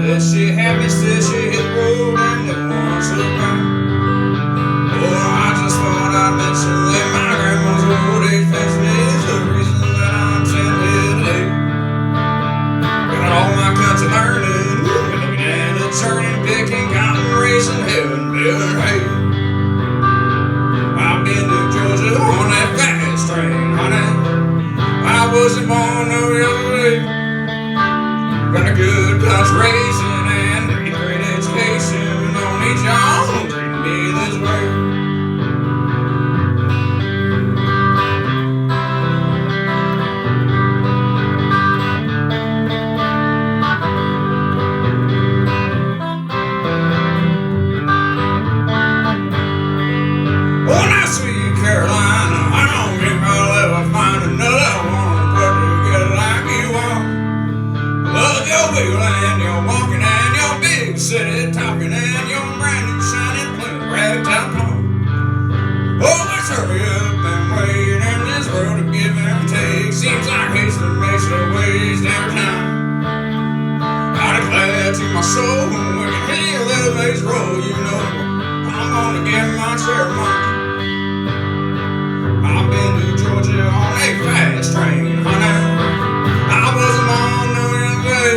That she had me, said she hit the road and never once looked back. Oh, I just thought I'd mention that my grandma's old age pension is the reason that I'm sitting here today. Got all my country learning, looking at a turning, picking cotton, raising heaven, building hay. I've been to Georgia on that fast train, honey. I wasn't born no other way. Got a good country raising and a great education. Don't need y'all treating me this way. Oh, now sweet Carolina, I don't think I'll ever find another one put together like you are. Love your wheel and your walking and your big city talking and your brand new shining blue ragtop car. Oh, let's hurry up and wait in this world of give and take. Seems like haste makes a waste every time. I declare to my soul when you hear a little bass roll, you know I'm gonna get my share of mine. I've been to Georgia on a fast train, honey. I wasn't on no other way.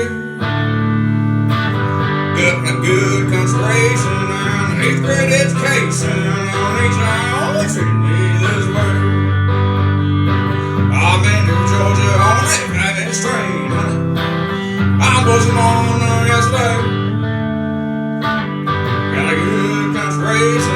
Got a good consideration and 8th grade education. Don't need y'all treating me this way. I've been to Georgia on a fast train, honey. I wasn't on no yesterday. Got a good consideration